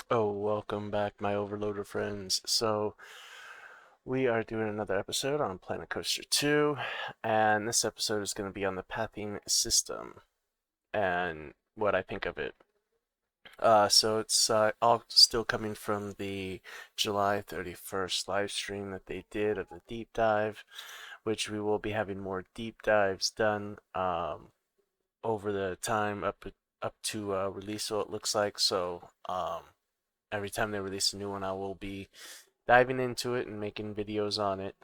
Oh, welcome back, my overloader friends. So, we are doing another episode on Planet Coaster 2, and this episode is going to be on the pathing system and what I think of it. So it's all still coming from the July 31st live stream that they did of the deep dive, which we will be having more deep dives done over the time up to release, so it looks like. So every time they release a new one, I will be diving into it and making videos on it.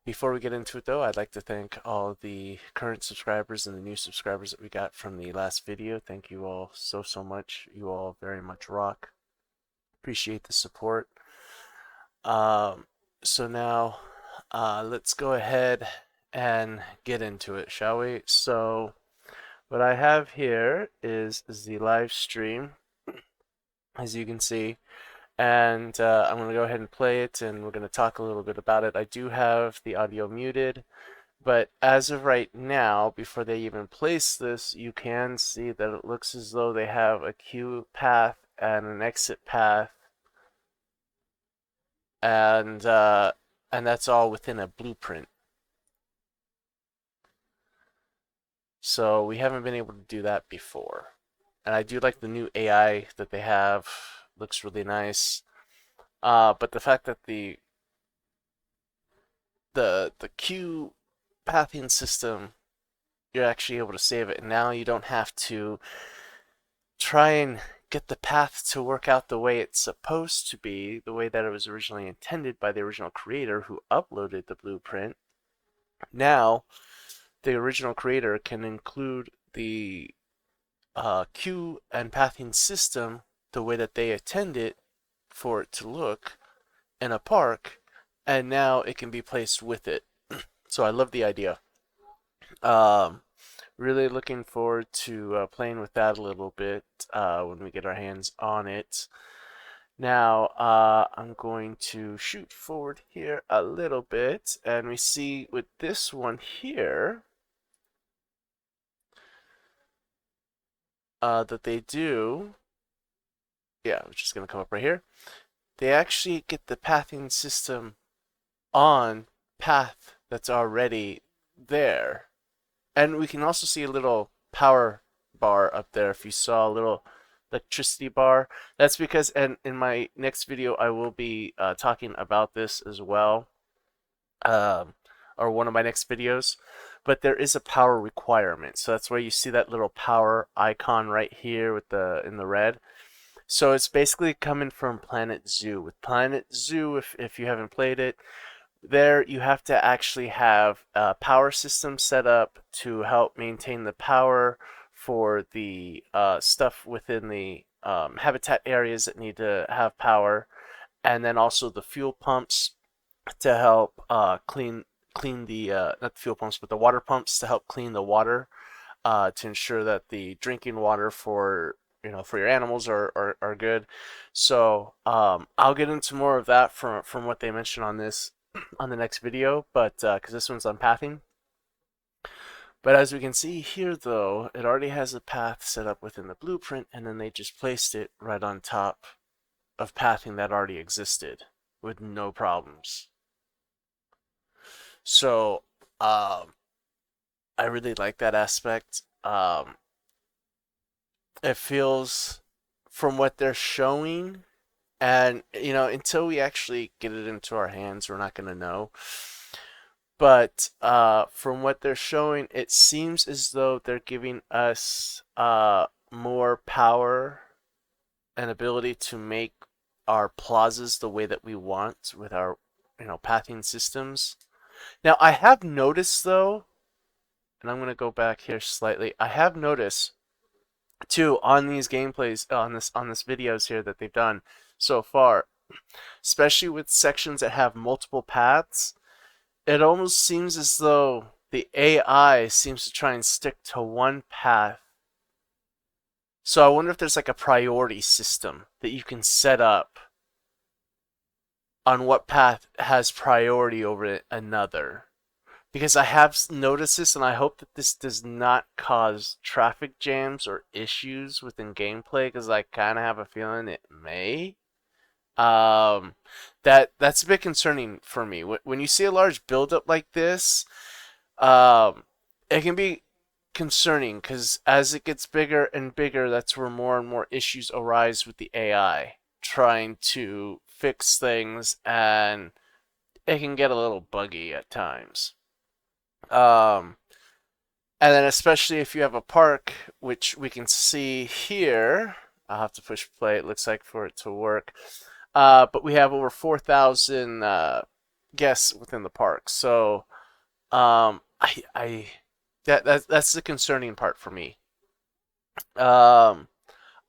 Before we get into it though, I'd like to thank all the current subscribers and the new subscribers that we got from the last video. Thank you all so much. You all very much rock. Appreciate the support. So now let's go ahead and get into it, shall we? So what I have here is the live stream, as you can see. And I'm going to go ahead and play it, and we're going to talk a little bit about it. I do have the audio muted, but as of right now, before they even place this, you can see that it looks as though they have a queue path and an exit path, and that's all within a blueprint. So we haven't been able to do that before. And I do like the new AI that they have. Looks really nice. But the fact that the queue pathing system, you're actually able to save it, and now you don't have to try and get the path to work out the way it's supposed to be, the way that it was originally intended by the original creator who uploaded the blueprint. Now, the original creator can include the queue and pathing system the way that they intended for it to look in a park, and now it can be placed with it. So I love the idea. Really looking forward to playing with that a little bit when we get our hands on it. Now, I'm going to shoot forward here a little bit, and we see with this one here that they do, yeah, which is going to come up right here. They actually get the pathing system on path that's already there. And we can also see a little power bar up there. If you saw a little electricity bar, that's because, and in my next video I will be talking about this as well, or one of my next videos. But there is a power requirement, so that's why you see that little power icon right here with in the red. So it's basically coming from Planet Zoo. With Planet Zoo, if you haven't played it, there you have to actually have a power system set up to help maintain the power for the stuff within the habitat areas that need to have power, and then also the fuel pumps to help clean the not the fuel pumps but the water pumps to help clean the water to ensure that the drinking water for for your animals are good. So I'll get into more of that from what they mentioned on this on the next video, but because this one's on pathing. But as we can see here though, it already has a path set up within the blueprint, and then they just placed it right on top of pathing that already existed with no problems. So I really like that aspect. It feels, from what they're showing, and until we actually get it into our hands, we're not going to know. But from what they're showing, it seems as though they're giving us more power and ability to make our plazas the way that we want with our pathing systems. Now I have noticed though, and I'm going to go back here slightly, I have noticed too on these gameplays, on this videos here that they've done so far, especially with sections that have multiple paths, it almost seems as though the AI seems to try and stick to one path. So I wonder if there's like a priority system that you can set up on what path has priority over another. because I have noticed this, and I hope that this does not cause traffic jams or issues within gameplay, because I kind of have a feeling it may. Um, that's a bit concerning for me. When you see a large buildup like this, um, it can be concerning because as it gets bigger and bigger, that's where more and more issues arise with the AI trying to fix things, and it can get a little buggy at times. Um, and then especially if you have a park, which we can see here, I'll have to push play. It looks like for it to work. But we have over 4,000 guests within the park, so I that's the concerning part for me. Um,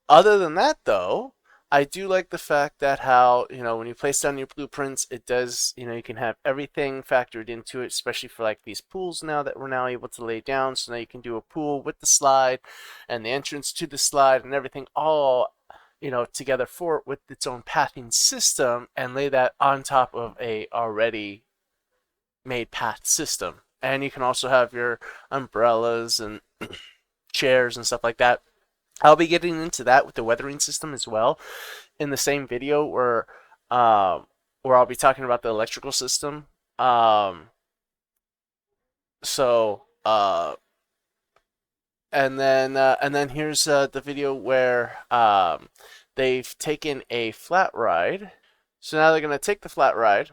Other than that, though, I do like the fact that how, when you place down your blueprints, it does, you can have everything factored into it, especially for like these pools now that we're now able to lay down. So now you can do a pool with the slide and the entrance to the slide and everything all, together for it with its own pathing system and lay that on top of a already made path system. And you can also have your umbrellas and chairs and stuff like that. I'll be getting into that with the weathering system as well in the same video where I'll be talking about the electrical system. So and then here's the video where they've taken a flat ride. So now they're gonna take the flat ride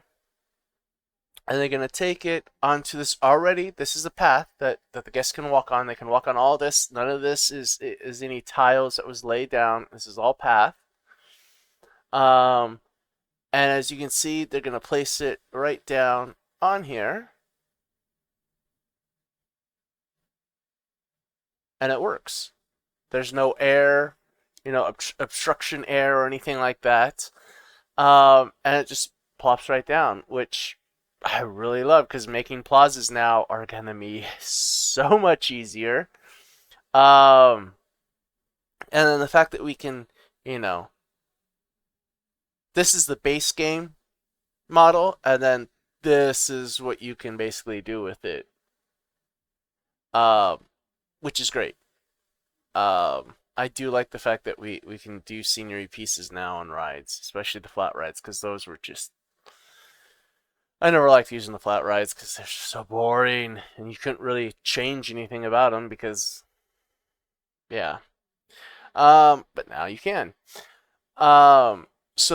and they're going to take it onto this already. This is a path that the guests can walk on. They can walk on all this. None of this is any tiles that was laid down. This is all path. Um, and as you can see, they're going to place it right down on here. And it works. There's no air, obstruction air or anything like that. And it just plops right down, which I really love because making plazas now are gonna be so much easier. Um, and then the fact that we can, you know, this is the base game model, and then this is what you can basically do with it, um, which is great. I do like the fact that we can do scenery pieces now on rides, especially the flat rides, because those were just I never liked using the flat rides because they're so boring and you couldn't really change anything about them because, yeah. But now you can. So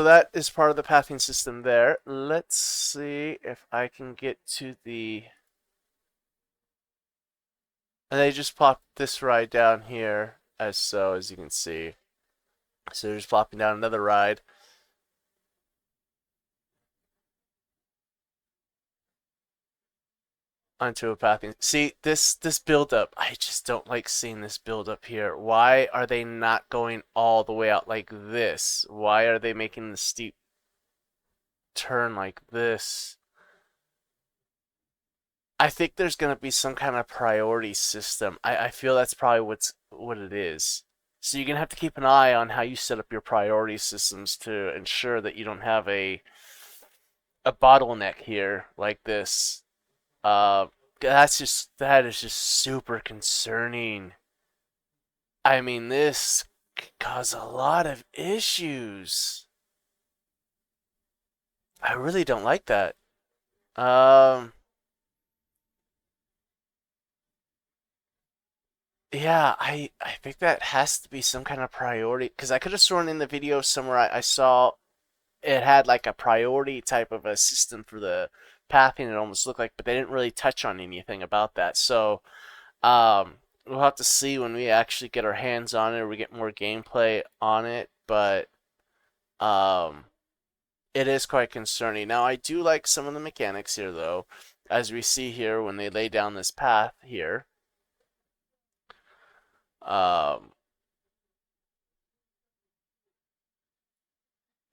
that is part of the pathing system there. Let's see if I can get to the. And they just plopped this ride down here, as you can see. So they're just plopping down another ride. Onto a pathing. See, this build up, I just don't like seeing this build up here. Why are they not going all the way out like this? Why are they making the steep turn like this? I think there's gonna be some kind of priority system. I feel that's probably what it is. So you're gonna have to keep an eye on how you set up your priority systems to ensure that you don't have a bottleneck here like this. Uh, that is just super concerning. I mean, this could cause a lot of issues. I really don't like that. Um, yeah, I think that has to be some kind of priority because I could have sworn in the video somewhere I saw it had like a priority type of a system for the pathing. It almost looked like, but they didn't really touch on anything about that. So we'll have to see when we actually get our hands on it or we get more gameplay on it. But um, it is quite concerning. Now, I do like some of the mechanics here, though, as we see here when they lay down this path here. Um,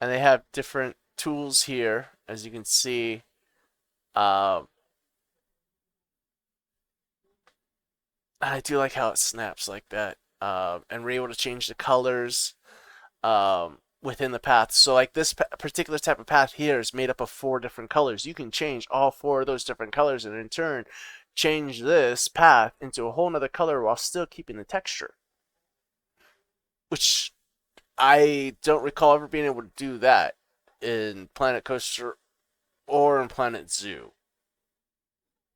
and they have different tools here, as you can see. Um, I do like how it snaps like that. And we're able to change the colors within the path. So like this particular type of path here is made up of 4 different colors. You can change all 4 of those different colors and in turn change this path into a whole nother color while still keeping the texture. Which I don't recall ever being able to do that in Planet Coaster or in Planet Zoo.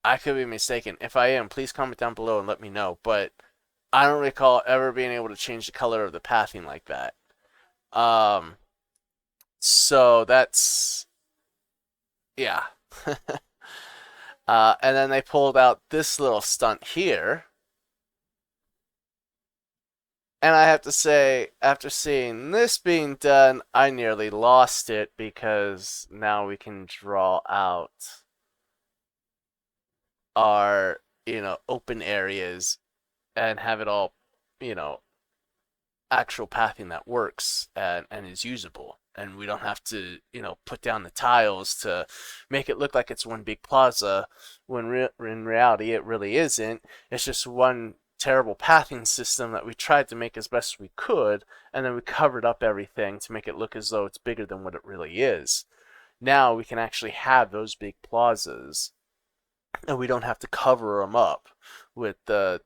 I could be mistaken. If I am, please comment down below and let me know. But I don't recall ever being able to change the color of the pathing like that. So that's, yeah. And then they pulled out this little stunt here. And I have to say, after seeing this being done, I nearly lost it because now we can draw out our, open areas and have it all, you know, actual pathing that works and is usable. And we don't have to, put down the tiles to make it look like it's one big plaza when in reality it really isn't. It's just one terrible pathing system that we tried to make as best we could, and then we covered up everything to make it look as though it's bigger than what it really is. Now we can actually have those big plazas, and we don't have to cover them up with the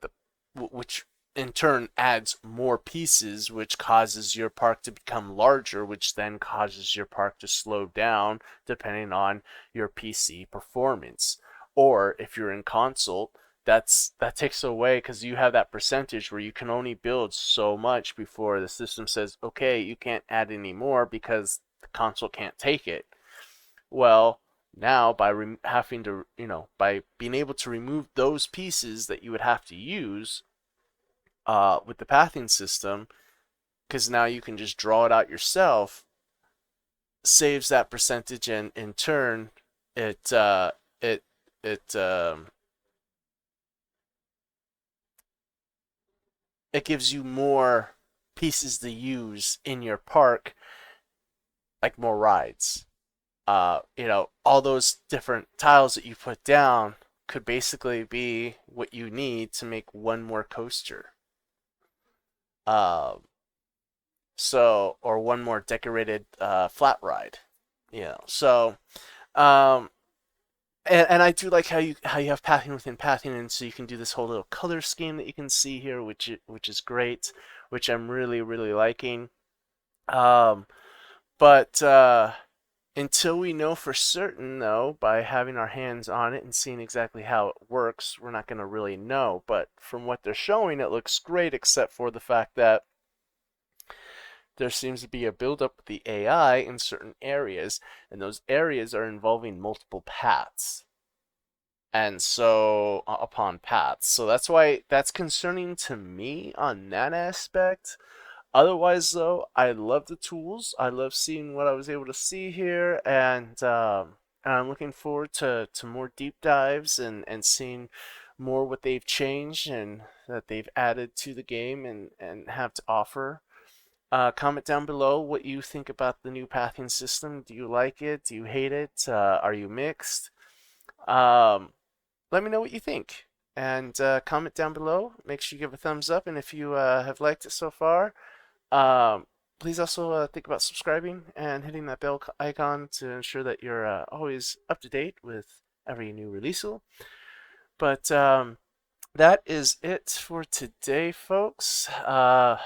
which in turn adds more pieces, which causes your park to become larger, which then causes your park to slow down depending on your PC performance. Or if you're in console, that takes away because you have that percentage where you can only build so much before the system says, okay, you can't add any more because the console can't take it. Well, now by having to, by being able to remove those pieces that you would have to use with the pathing system, because now you can just draw it out yourself, saves that percentage, and in turn, it it it it gives you more pieces to use in your park, like more rides. All those different tiles that you put down could basically be what you need to make one more coaster. Um, or one more decorated flat ride. So um, and I do like how you have pathing within pathing, and so you can do this whole little color scheme that you can see here, which is great, which I'm really really liking. Um, but until we know for certain, though, by having our hands on it and seeing exactly how it works, we're not going to really know. But from what they're showing, it looks great, except for the fact that there seems to be a buildup of the AI in certain areas, and those areas are involving multiple paths. And so, upon paths. So that's why that's concerning to me on that aspect. Otherwise, though, I love the tools. I love seeing what I was able to see here, and I'm looking forward to more deep dives and seeing more what they've changed and that they've added to the game and have to offer. Comment down below what you think about the new pathing system. Do you like it? Do you hate it? Are you mixed? Um, Let me know what you think. And comment down below. Make sure you give a thumbs up. And if you have liked it so far, um, please also think about subscribing and hitting that bell icon to ensure that you're always up to date with every new release. But that is it for today, folks. I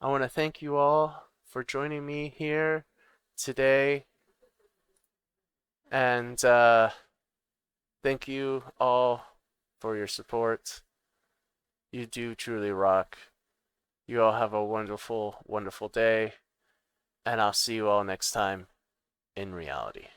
want to thank you all for joining me here today. And thank you all for your support. You do truly rock. You all have a wonderful, wonderful day. And I'll see you all next time in reality.